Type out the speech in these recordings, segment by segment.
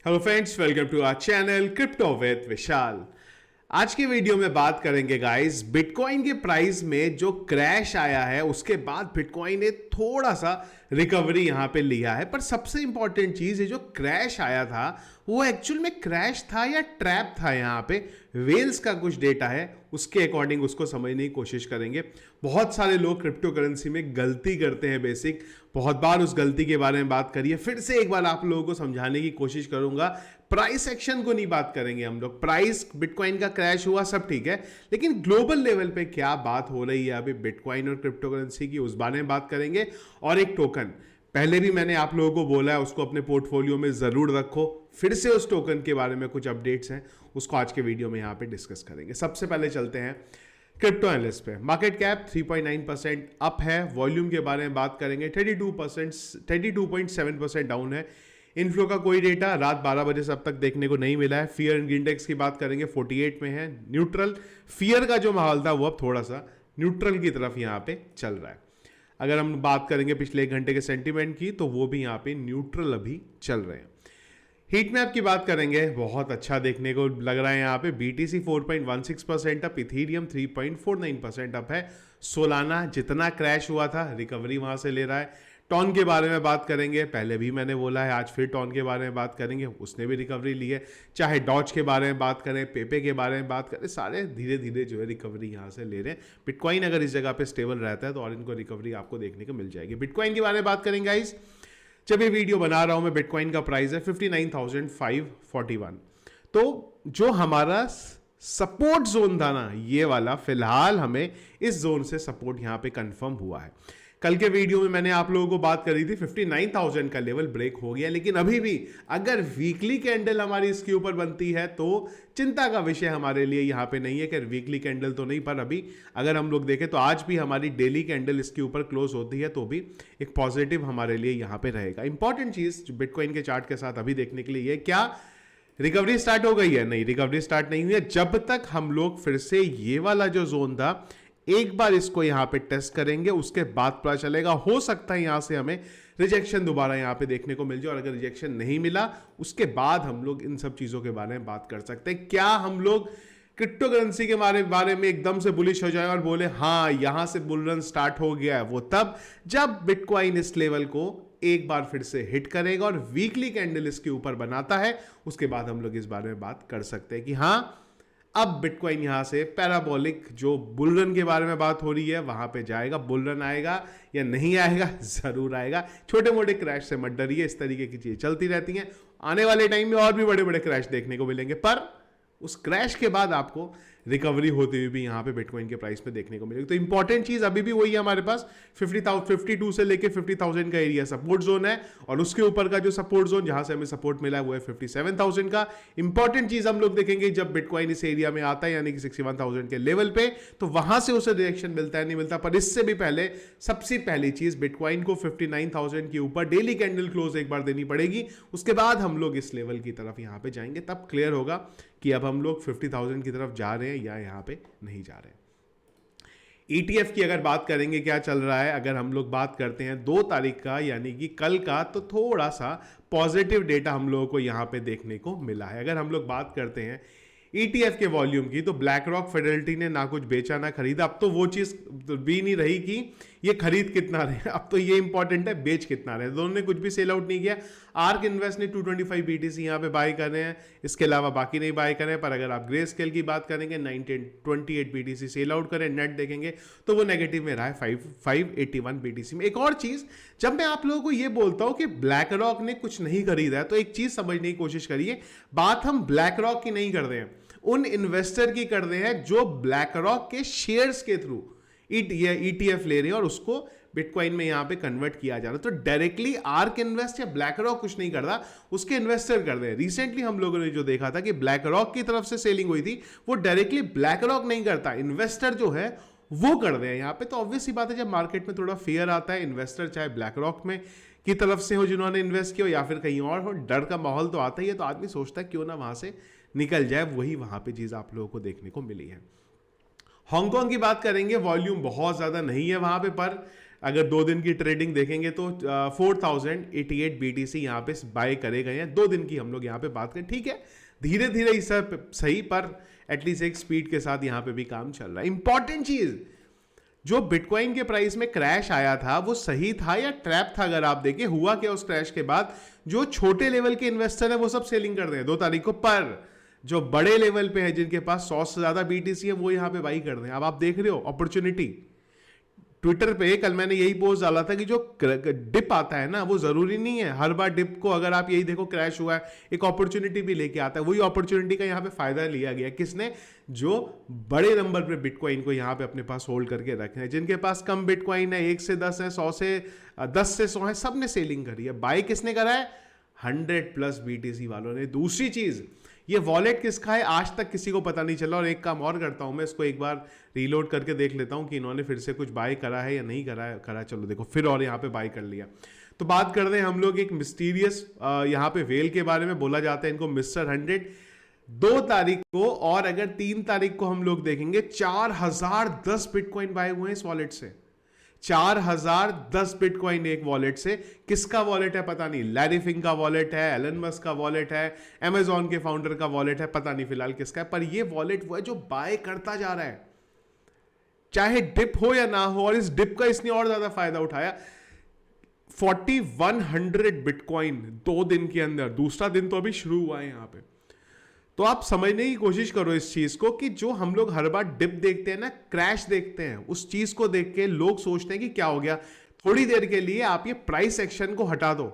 Hello friends, welcome to our channel crypto with Vishal. आज की video में बात करेंगे गाइस, बिटकॉइन के प्राइस में जो क्रैश आया है उसके बाद बिटकॉइन ने थोड़ा सा रिकवरी यहां पे लिया है। पर सबसे इंपॉर्टेंट चीज है, जो क्रैश आया था वो एक्चुअल में क्रैश था या ट्रैप था। यहां पे वेल्स का कुछ डेटा है, उसके अकॉर्डिंग उसको समझने की कोशिश करेंगे। बहुत सारे लोग क्रिप्टो करेंसी में गलती करते हैं, बेसिक बहुत बार उस गलती के बारे में बात करिए। फिर से एक बार आप लोगों को समझाने की कोशिश करूंगा। प्राइस एक्शन को नहीं बात करेंगे हम लोग, प्राइस बिटकॉइन का क्रैश हुआ सब ठीक है, लेकिन ग्लोबल लेवल पे क्या बात हो रही है अभी बिटकॉइन और क्रिप्टो करेंसी की, उस बारे में बात करेंगे। और एक टोकन, पहले भी मैंने आप लोगों को बोला है उसको अपने पोर्टफोलियो में जरूर रखो। फिर से उस टोकन के बारे में कुछ अपडेट्स हैं, उसको आज के वीडियो में यहां पे डिस्कस करेंगे। सबसे पहले चलते हैं क्रिप्टो एनालिस्ट पे। मार्केट कैप 3.9% अप है। वॉल्यूम के बारे में बात करेंगे, 32.7% डाउन है। इनफ्लो का कोई डेटा रात 12 बजे से अब तक देखने को नहीं मिला है। फियर इंडेक्स की बात करेंगे, 48 में है। न्यूट्रल, फियर का जो माहौल था वो अब थोड़ा सा न्यूट्रल की तरफ यहां पे चल रहा है। अगर हम बात करेंगे पिछले एक घंटे के सेंटीमेंट की, तो वो भी यहां पे न्यूट्रल अभी चल रहे हैं। हीट मैप की बात करेंगे, बहुत अच्छा देखने को लग रहा है। यहाँ पे BTC 4.16% अप, इथीरियम 3.49% अप है। सोलाना जितना क्रैश हुआ था रिकवरी वहां से ले रहा है। टॉन के बारे में बात करेंगे, पहले भी मैंने बोला है, आज फिर टॉन के बारे में बात करेंगे, उसने भी रिकवरी ली है। चाहे डॉज के बारे में बात करें, पेपे के बारे में बात करें, सारे धीरे धीरे जो है रिकवरी यहाँ से ले रहे हैं। बिटकॉइन अगर इस जगह पे स्टेबल रहता है तो और इनको रिकवरी आपको देखने को मिल जाएगी। बिटकॉइन के बारे में बात करेंगे गाइस, जब ये वीडियो बना रहा हूं मैं, बिटकॉइन का प्राइस है 59,541। तो जो हमारा सपोर्ट जोन था ना, ये वाला, फिलहाल हमें इस जोन से सपोर्ट यहां पे कंफर्म हुआ है। कल के वीडियो में मैंने आप लोगों को बात करी थी 59,000 का लेवल ब्रेक हो गया, लेकिन अभी भी अगर वीकली कैंडल हमारी इसके ऊपर बनती है तो चिंता का विषय हमारे लिए यहां पे नहीं है कि वीकली कैंडल तो नहीं, पर अभी अगर हम लोग देखें तो आज भी हमारी डेली कैंडल इसके ऊपर क्लोज होती है तो भी एक पॉजिटिव हमारे लिए यहां पे रहेगा। इंपॉर्टेंट चीज जो बिटकॉइन के चार्ट के साथ अभी देखने के लिए, क्या रिकवरी स्टार्ट हो गई है? नहीं, रिकवरी स्टार्ट नहीं हुई है। जब तक हम लोग फिर से ये वाला जो जोन था एक बार इसको यहां पे टेस्ट करेंगे, उसके बाद पता चलेगा। हो सकता है यहां से हमें रिजेक्शन दोबारा यहां पे देखने को मिल जाए, और अगर रिजेक्शन नहीं मिला उसके बाद हम लोग इन सब चीजों के बारे में बात कर सकते हैं। क्या हम लोग क्रिप्टो करेंसी के बारे में एकदम से बुलिश हो जाए और बोले हाँ यहां से बुल रन स्टार्ट हो गया है? वो तब जब बिटकॉइन इस लेवल को एक बार फिर से हिट करेगा और वीकली कैंडल इसके ऊपर बनाता है, उसके बाद हम लोग इस बारे में बात कर सकते हैं कि हाँ अब बिटकॉइन यहां से पैराबोलिक, जो बुलरन के बारे में बात हो रही है, वहां पे जाएगा। बुलरन आएगा या नहीं आएगा? जरूर आएगा। छोटे मोटे क्रैश से मत डरिए, इस तरीके की चीजें चलती रहती हैं। आने वाले टाइम में और भी बड़े बड़े क्रैश देखने को मिलेंगे, पर उस क्रैश के बाद आपको रिकवरी होती हुई भी यहां पे बिटकॉइन के प्राइस में देखने को मिलेगी। तो इंपॉर्टेंट चीज अभी भी वही है, हमारे पास 52 से लेके 50,000 का एरिया सपोर्ट जोन है, और उसके ऊपर का जो सपोर्ट जोन जहां से हमें सपोर्ट मिला है वो है 57,000 का। इंपॉर्टेंट चीज हम लोग देखेंगे, जब बिटकॉइन इस एरिया में आता है यानी कि 61,000 के लेवल पे, तो वहां से उसे रिएक्शन मिलता है नहीं मिलता। पर इससे भी पहले सबसे पहली चीज, बिटकॉइन को 59,000 के ऊपर डेली कैंडल क्लोज एक बार देनी पड़ेगी, उसके बाद हम लोग इस लेवल की तरफ यहां पे जाएंगे। तब क्लियर होगा कि अब हम लोग 50,000 की तरफ जा रहे हैं या यहां पे नहीं जा रहे हैं। ETF की अगर बात करेंगे क्या चल रहा है, अगर हम लोग बात करते हैं 2 तारीख का यानी कि कल का, तो थोड़ा सा पॉजिटिव डेटा हम लोगों को यहां पे देखने को मिला है। अगर हम लोग बात करते हैं ETF के वॉल्यूम की, तो ब्लैक रॉक फिडेलिटी ने ना कुछ बेचा ना खरीदा। अब तो वो चीज भी नहीं रही कि ये खरीद कितना रहे, अब तो ये इंपॉर्टेंट है बेच कितना रहे। दोनों ने कुछ भी सेल आउट नहीं किया। आर्क इन्वेस्ट ने 225 BTC यहां पे बाय कर रहे हैं, इसके अलावा बाकी नहीं बाय कर रहे हैं। पर अगर आप ग्रे स्केल की बात करेंगे, 28 BTC सेल आउट करें, नेट देखेंगे तो वो नेगेटिव में रहा है 581 BTC में। एक और चीज, जब मैं आप लोगों को ये बोलता हूं कि ब्लैक रॉक ने कुछ नहीं खरीदा है, तो एक चीज समझने की कोशिश करिए, बात हम ब्लैक रॉक की नहीं कर रहे हैं, उन इन्वेस्टर की कर रहे हैं जो ब्लैक रॉक के शेयर्स के थ्रू ETF ले रहे हैं और उसको बिटकॉइन में यहां पे कन्वर्ट किया जा रहा है। तो डायरेक्टली आर्क इन्वेस्ट या ब्लैक रॉक कुछ नहीं कर रहा, उसके इन्वेस्टर कर रहे हैं। रिसेंटली हम लोगों ने जो देखा था कि ब्लैक रॉक की तरफ से सेलिंग हुई थी, वो डायरेक्टली ब्लैक रॉक नहीं करता, इन्वेस्टर जो है वो कर रहे हैं यहां पे। तो ऑब्वियस सी बात है, जब मार्केट में थोड़ा फेयर आता है, इन्वेस्टर चाहे ब्लैक रॉक में की तरफ से हो जिन्होंने इन्वेस्ट किया या फिर कहीं और हो, डर का माहौल तो आता ही है। तो आदमी सोचता है क्यों ना वहां से निकल जाए, वही वहां पे चीज आप लोगों को देखने को मिली है। हांगकांग की बात करेंगे, वॉल्यूम बहुत ज्यादा नहीं है वहां पे, पर अगर 2 दिन की ट्रेडिंग देखेंगे तो 4088 BTC यहाँ पे बाय करे गए हैं। 2 दिन की हम लोग यहाँ पे बात करें, ठीक है, धीरे धीरे इस सब सही, पर एटलीस्ट एक स्पीड के साथ यहाँ पे भी काम चल रहा है। इंपॉर्टेंट चीज, जो बिटकॉइन के प्राइस में क्रैश आया था वो सही था या ट्रैप था? अगर आप देखें हुआ क्या उस क्रैश के बाद, जो छोटे लेवल के इन्वेस्टर है वो सब सेलिंग कर रहे हैं 2 तारीख को, पर जो बड़े लेवल पे है जिनके पास 100 से ज्यादा BTC है वो यहाँ पे बाई कर रहे हैं। अब आप देख रहे हो अपॉर्चुनिटी। ट्विटर पे कल मैंने यही पोस्ट डाला था कि जो डिप आता है ना, वो जरूरी नहीं है हर बार डिप को, अगर आप यही देखो क्रैश हुआ है, एक अपॉर्चुनिटी भी लेके आता है। वही अपॉर्चुनिटी का यहाँ पे फायदा लिया गया किसने? जो बड़े नंबर पे बिटकॉइन को यहाँ पे अपने पास होल्ड करके रखे हैं। जिनके पास कम बिटकॉइन है, 1 से 10 है, 10 से 100 है, सबने सेलिंग करी है। बाय किसने करा है? 100+ BTC वालों ने। दूसरी चीज, ये वॉलेट किसका है आज तक किसी को पता नहीं चला। और एक काम और करता हूं मैं, इसको एक बार रीलोड करके देख लेता हूं कि इन्होंने फिर से कुछ बाय करा है या नहीं करा। चलो देखो, फिर और यहाँ पे बाय कर लिया। तो बात कर रहे हैं हम लोग एक मिस्टीरियस यहाँ पे वेल के बारे में। बोला जाता है इनको मिस्टर 100। 2 तारीख को, और अगर 3 तारीख को हम लोग देखेंगे 4010 बिटकॉइन बाय हुए हैं इस वॉलेट से। 4010 बिटकॉइन एक वॉलेट से। किसका वॉलेट है पता नहीं, लैरी फिंग का वॉलेट है, एलन मस्क का वॉलेट है, अमेजॉन के फाउंडर का वॉलेट है, पता नहीं फिलहाल किसका है, पर ये वॉलेट वो है जो बाय करता जा रहा है, चाहे डिप हो या ना हो। और इस डिप का इसने और ज्यादा फायदा उठाया। 4100 बिटकॉइन 2 दिन के अंदर, दूसरा दिन तो अभी शुरू हुआ है यहां पे। तो आप समझने की कोशिश करो इस चीज को कि जो हम लोग हर बार डिप देखते हैं ना, क्रैश देखते हैं, उस चीज को देख के लोग सोचते हैं कि क्या हो गया। थोड़ी देर के लिए आप ये प्राइस एक्शन को हटा दो।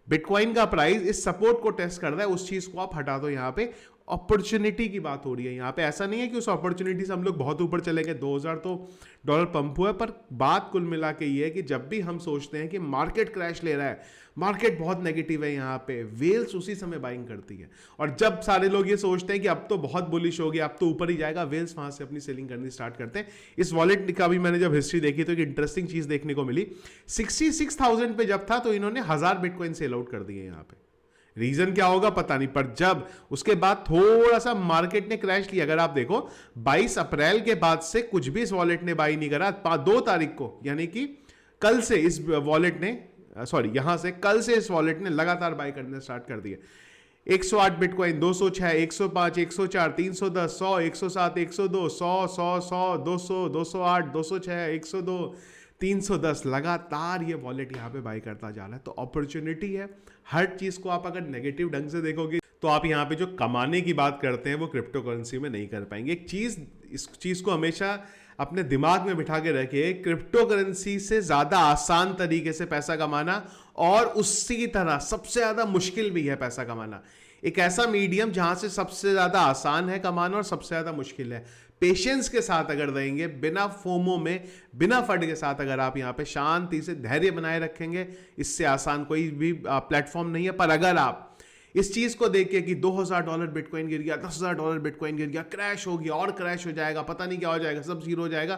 बिटकॉइन का प्राइस इस सपोर्ट को टेस्ट कर रहा है, उस चीज को आप हटा दो। यहां पे अपॉर्चुनिटी की बात हो रही है। यहां पे ऐसा नहीं है कि उस अपॉर्चुनिटी से हम लोग बहुत ऊपर चले गए, 2000 तो डॉलर पंप हुआ है। पर बात कुल मिला के ये है कि जब भी हम सोचते हैं कि मार्केट क्रैश ले रहा है, मार्केट बहुत नेगेटिव है, यहाँ पे वेल्स उसी समय बाइंग करती है। और जब सारे लोग ये सोचते हैं कि अब तो बहुत बुलिश हो गया, अब तो ऊपर ही जाएगा, वेल्स वहां से अपनी सेलिंग करनी स्टार्ट करते हैं। इस वॉलेट का भी मैंने जब हिस्ट्री देखी तो एक इंटरेस्टिंग चीज देखने को मिली। 66,000 पे जब था तो इन्होंने 1000 बिटकॉइन सेल आउट कर दिए यहाँ पे। रीजन क्या होगा पता नहीं, पर जब उसके बाद थोड़ा सा मार्केट ने क्रैश लिया, अगर आप देखो 22 अप्रैल के बाद से कुछ भी इस वॉलेट ने बाई नहीं करा। 2 तारीख को, यानी कि कल से इस वॉलेट ने, सॉरी यहां से कल से इस वॉलेट ने लगातार बाई करने स्टार्ट कर दिए। 108 बिटकॉइन, 206, 105, 104, 310, 100, 107, 102, 100, 100, 100, 200, 208, 206, 102, 310, लगातार ये वॉलेट यहाँ पे बाई करता जा रहा है। तो अपॉर्चुनिटी है। हर चीज को आप अगर नेगेटिव ढंग से देखोगे तो आप यहाँ पे जो कमाने की बात करते हैं वो क्रिप्टो करेंसी में नहीं कर पाएंगे। एक चीज, इस चीज को हमेशा अपने दिमाग में बिठा के रखिए, क्रिप्टो करेंसी से ज्यादा आसान तरीके से पैसा कमाना और उसी तरह सबसे ज्यादा मुश्किल भी है पैसा कमाना। एक ऐसा मीडियम जहां से सबसे ज्यादा आसान है कमाना और सबसे ज्यादा मुश्किल है। पेशेंस के साथ अगर रहेंगे, बिना फोमो में, बिना फट के साथ अगर आप यहाँ पे शांति से धैर्य बनाए रखेंगे, इससे आसान कोई भी प्लेटफॉर्म नहीं है। पर अगर आप इस चीज को देख के कि $2000 बिटकॉइन गिर गया, $10,000 बिटकॉइन गिर गया, क्रैश हो गया और क्रैश हो जाएगा, पता नहीं क्या हो जाएगा, सब जीरो हो जाएगा,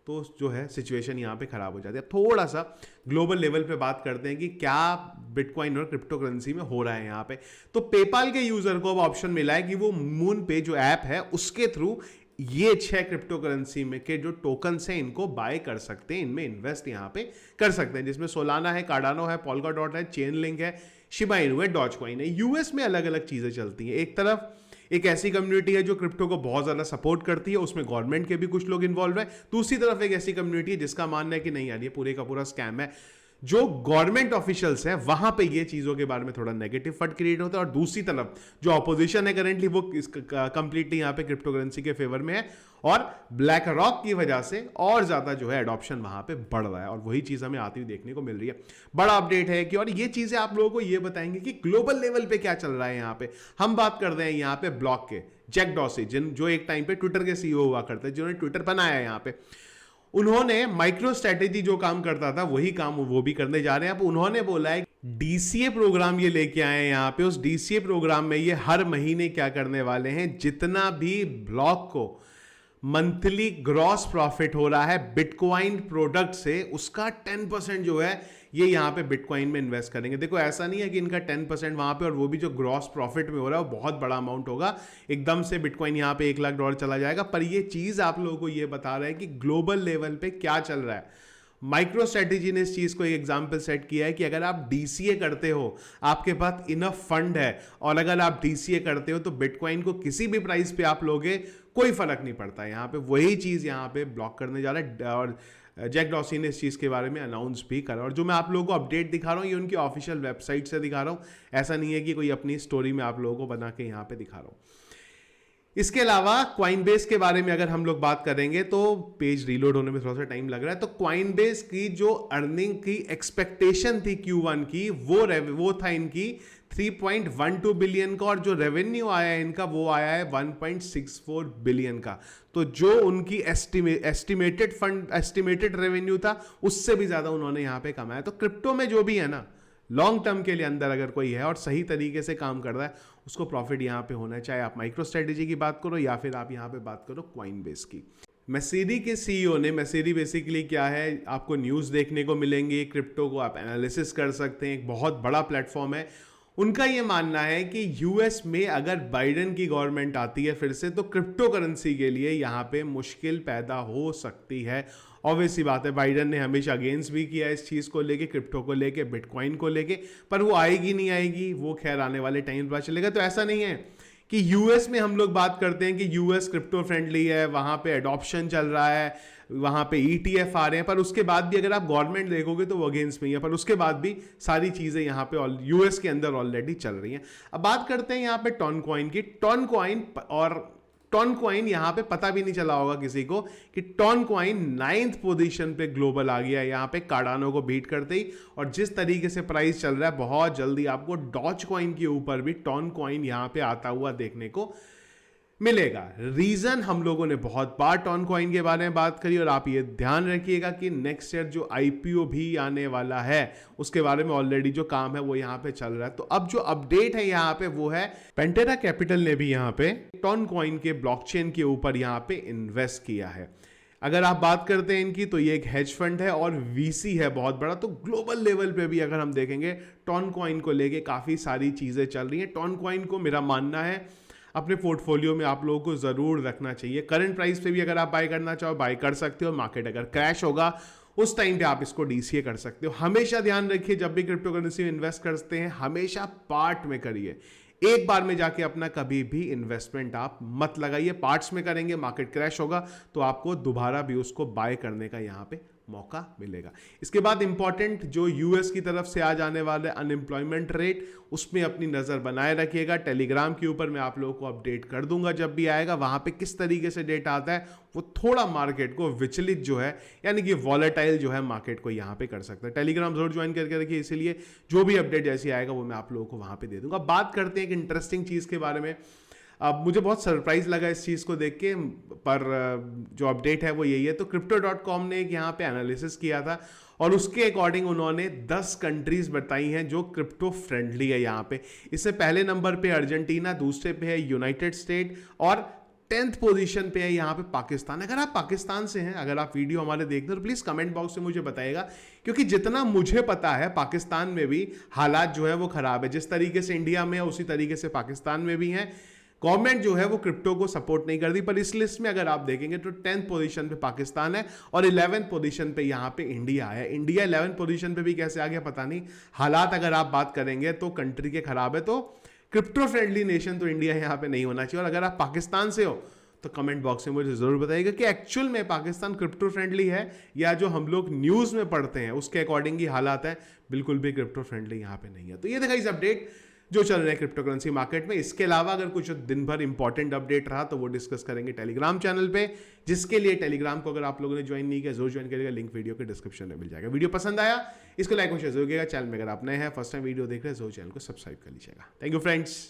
तो जो है सिचुएशन यहाँ पे खराब हो जाती है। थोड़ा सा ग्लोबल लेवल पे बात करते हैं कि क्या बिटकॉइन और क्रिप्टो करेंसी में हो रहा है यहाँ पे। तो पेपाल के यूजर को अब ऑप्शन मिला है कि वो मून पे जो ऐप है उसके थ्रू ये 6 क्रिप्टो करेंसी में के जो टोकन्स हैं इनको बाय कर सकते हैं, इनमें इन्वेस्ट यहाँ पे कर सकते हैं, जिसमें सोलाना है, कार्डानो है, पोल्काडॉट है, चेन लिंक है, शिबा इनू है, डॉजकॉइन है। यूएस में अलग अलग चीजें चलती हैं। एक तरफ एक ऐसी कम्युनिटी है जो क्रिप्टो को बहुत ज्यादा सपोर्ट करती है, उसमें गवर्नमेंट के भी कुछ लोग इन्वॉल्व है। दूसरी तरफ एक ऐसी कम्युनिटी है जिसका मानना है कि नहीं यार ये पूरे का पूरा स्कैम है। जो गवर्नमेंट ऑफिशियल्स हैं वहां पे ये चीजों के बारे में थोड़ा नेगेटिव फट क्रिएट होता है, और दूसरी तरफ जो ऑपोजिशन है करेंटली वो कंप्लीटली यहाँ पे क्रिप्टो करेंसी के फेवर में है, और ब्लैक रॉक की वजह से और ज्यादा जो है एडॉप्शन वहां पे बढ़ रहा है, और वही चीज हमें आती हुई देखने को मिल रही है। बड़ा अपडेट है कि, और ये चीजें आप लोगों को ये बताएंगे कि ग्लोबल लेवल पे क्या चल रहा है। यहाँ पे हम बात कर रहे हैं यहाँ पे ब्लॉक के जैक डॉर्सी, जो एक टाइम पे ट्विटर के सीईओ हुआ करते, जिन्होंने ट्विटर बनाया है यहाँ पे। उन्होंने माइक्रो स्ट्रेटेजी जो काम करता था वही काम वो भी करने जा रहे हैं। अब उन्होंने बोला है डीसीए प्रोग्राम ये लेके आए हैं यहाँ पे। उस डीसीए प्रोग्राम में ये हर महीने क्या करने वाले हैं, जितना भी ब्लॉक को मंथली ग्रॉस प्रॉफिट हो रहा है बिटकॉइन प्रोडक्ट से, उसका 10% जो है ये यहाँ पे बिटकॉइन में इन्वेस्ट करेंगे। देखो ऐसा नहीं है कि इनका 10% वहां पे और वो भी जो ग्रॉस प्रॉफिट में हो रहा है वो बहुत बड़ा अमाउंट होगा, एकदम से बिटकॉइन यहाँ पे $1 लाख चला जाएगा। पर ये चीज आप लोगों को ये बता रहा है कि ग्लोबल लेवल पे क्या चल रहा है। माइक्रो स्ट्रेटेजी ने इस चीज को एक एग्जांपल सेट किया है कि अगर आप डीसीए करते हो, आपके पास इनफ फंड है, और अगर आप डीसीए करते हो तो बिटकॉइन को किसी भी प्राइस पे आप लोगे, कोई फर्क नहीं पड़ता। यहाँ पे वही चीज यहाँ पे ब्लॉक करने जा रहा है, और जैक डॉर्सी ने इस चीज़ के बारे में अनाउंस भी करा। और जो मैं आप लोगों को अपडेट दिखा रहा हूँ, ये उनकी ऑफिशियल वेबसाइट से दिखा रहा हूँ, ऐसा नहीं है कि कोई अपनी स्टोरी में आप लोगों को बना के यहाँ पे दिखा रहा हूँ। इसके अलावा क्वाइनबेस के बारे में अगर हम लोग बात करेंगे तो पेज रीलोड होने में थोड़ा सा टाइम लग रहा है। तो क्वाइनबेस की जो अर्निंग की एक्सपेक्टेशन थी Q1 की, वो था इनकी 3.12 बिलियन का, और जो रेवेन्यू आया है इनका वो आया है 1.64 बिलियन का। तो जो उनकी एस्टिमेटेड रेवेन्यू था उससे भी ज्यादा उन्होंने यहां पे कमाया। तो क्रिप्टो में जो भी है ना, लॉन्ग टर्म के लिए अंदर अगर कोई है और सही तरीके से काम कर रहा है, उसको प्रॉफिट यहां पे होना है, चाहे आप माइक्रो स्ट्रेटेजी की बात करो या फिर आप यहां पे बात करो क्वाइनबेस की। मेसेरी के सीईओ ने, मेसेरी बेसिकली क्या है, आपको न्यूज़ देखने को मिलेंगे, क्रिप्टो को आप एनालिसिस कर सकते हैं, एक बहुत बड़ा प्लेटफॉर्म है। उनका ये मानना है कि यूएस में अगर बाइडेन की गवर्नमेंट आती है फिर से, तो क्रिप्टो करेंसी के लिए यहाँ पे मुश्किल पैदा हो सकती है। ऑब्वियसली बात है, बाइडेन ने हमेशा अगेंस्ट भी किया इस चीज़ को लेके, क्रिप्टो को लेके, बिटकॉइन को लेके, पर वो आएगी नहीं आएगी वो खैर आने वाले टाइम पर चलेगा। तो ऐसा नहीं है कि यूएस में हम लोग बात करते हैं कि यूएस क्रिप्टो फ्रेंडली है, वहाँ पे एडॉप्शन चल रहा है, वहाँ पे ETF आ रहे हैं, पर उसके बाद भी अगर आप गवर्नमेंट देखोगे तो वो अगेंस्ट में ही है, पर उसके बाद भी सारी चीज़ें यहाँ पे यूएस के अंदर ऑलरेडी चल रही हैं। अब बात करते हैं यहाँ पे टॉन कॉइन की। टॉन कॉइन यहाँ पे पता भी नहीं चला होगा किसी को कि टॉन कॉइन 9th पोजीशन पे ग्लोबल आ गया है यहाँ पे, कार्डानो को बीट करते ही। और जिस तरीके से प्राइस चल रहा है, बहुत जल्दी आपको डॉज कॉइन के ऊपर भी टॉन कॉइन यहाँ पे आता हुआ देखने को मिलेगा। रीजन, हम लोगों ने बहुत बार टॉन कॉइन के बारे में बात करी, और आप ये ध्यान रखिएगा कि नेक्स्ट ईयर जो आईपीओ भी आने वाला है उसके बारे में ऑलरेडी जो काम है वो यहाँ पे चल रहा है। तो अब जो अपडेट है यहाँ पे वो है, पेंटेरा कैपिटल ने भी यहाँ पे टॉन कॉइन के ब्लॉकचेन के ऊपर यहाँ पे इन्वेस्ट किया है। अगर आप बात करते हैं इनकी, तो ये एक हेज फंड है और वीसी है बहुत बड़ा। तो ग्लोबल लेवल पे भी अगर हम देखेंगे, टॉन कॉइन को लेके काफ़ी सारी चीज़ें चल रही हैं। टॉन कॉइन को मेरा मानना है अपने पोर्टफोलियो में आप लोगों को ज़रूर रखना चाहिए। करंट प्राइस पे भी अगर आप बाय करना चाहो बाय कर सकते हो, मार्केट अगर क्रैश होगा उस टाइम पे आप इसको डीसीए कर सकते हो। हमेशा ध्यान रखिए, जब भी क्रिप्टो करेंसी में इन्वेस्ट करते हैं हमेशा पार्ट में करिए, एक बार में जाके अपना कभी भी इन्वेस्टमेंट आप मत लगाइए। पार्ट्स में करेंगे, मार्केट क्रैश होगा तो आपको दोबारा भी उसको बाय करने का यहाँ पे मौका मिलेगा। इसके बाद इंपॉर्टेंट जो यूएस की तरफ से आ जाने वाले अनएम्प्लॉयमेंट रेट, उसमें अपनी नज़र बनाए रखिएगा। टेलीग्राम के ऊपर मैं आप लोगों को अपडेट कर दूंगा जब भी आएगा, वहां पे किस तरीके से डेटा आता है वो थोड़ा मार्केट को विचलित जो है, यानी कि वॉलेटाइल जो है, मार्केट को यहाँ पे कर सकता है। टेलीग्राम जरूर ज्वाइन करके रखिए, इसीलिए जो भी अपडेट जैसी आएगा वो मैं आप लोगों को वहां पे दे दूंगा। बात करते हैं एक इंटरेस्टिंग चीज़ के बारे में। अब मुझे बहुत सरप्राइज लगा इस चीज़ को देख के, पर जो अपडेट है वो यही है। तो Crypto.com ने एक यहाँ पे एनालिसिस किया था और उसके अकॉर्डिंग उन्होंने 10 कंट्रीज बताई हैं जो क्रिप्टो फ्रेंडली है यहाँ पे। इससे पहले नंबर पे अर्जेंटीना, दूसरे पे है यूनाइटेड स्टेट, और 10th पोजीशन पे है यहाँ पे पाकिस्तान। अगर आप पाकिस्तान से हैं, अगर आप वीडियो हमारे देखते हो तो प्लीज़ कमेंट बॉक्स में मुझे बताइएगा, क्योंकि जितना मुझे पता है पाकिस्तान में भी हालात जो है वो खराब है। जिस तरीके से इंडिया में है उसी तरीके से पाकिस्तान में भी हैं। गवर्नमेंट जो है वो क्रिप्टो को सपोर्ट नहीं करती, पर इस लिस्ट में अगर आप देखेंगे तो 10th पोजीशन पे पाकिस्तान है और 11th पोजीशन पे यहाँ पे इंडिया है। इंडिया 11th पोजीशन पे भी कैसे आ गया पता नहीं। हालात अगर आप बात करेंगे तो कंट्री के खराब है, तो क्रिप्टो फ्रेंडली नेशन तो इंडिया यहाँ पे नहीं होना चाहिए। और अगर आप पाकिस्तान से हो तो कमेंट बॉक्स में मुझे जरूर बताइएगा कि एक्चुअल में पाकिस्तान क्रिप्टो फ्रेंडली है, या जो हम लोग न्यूज़ में पढ़ते हैं उसके अकॉर्डिंग ही हालात है, बिल्कुल भी क्रिप्टो फ्रेंडली यहाँ पे नहीं है। तो ये देखा इस अपडेट जो चल रहे हैं क्रिप्टो करेंसी मार्केट में। इसके अलावा अगर कुछ दिन भर इंपॉर्टेंट अपडेट रहा तो वो डिस्कस करेंगे टेलीग्राम चैनल पे, जिसके लिए टेलीग्राम को अगर आप लोगों ने ज्वाइन नहीं किया जरूर ज्वाइन करिएगा, लिंक वीडियो के डिस्क्रिप्शन में मिल जाएगा। वीडियो पसंद आया इसको लाइक और शेयर जरूर करिएगा। चैनल में अगर आप नए हैं, फर्स्ट टाइम वीडियो देख रहे हैं, जरूर चैनल को सब्सक्राइब कर लीजिएगा। Thank you friends.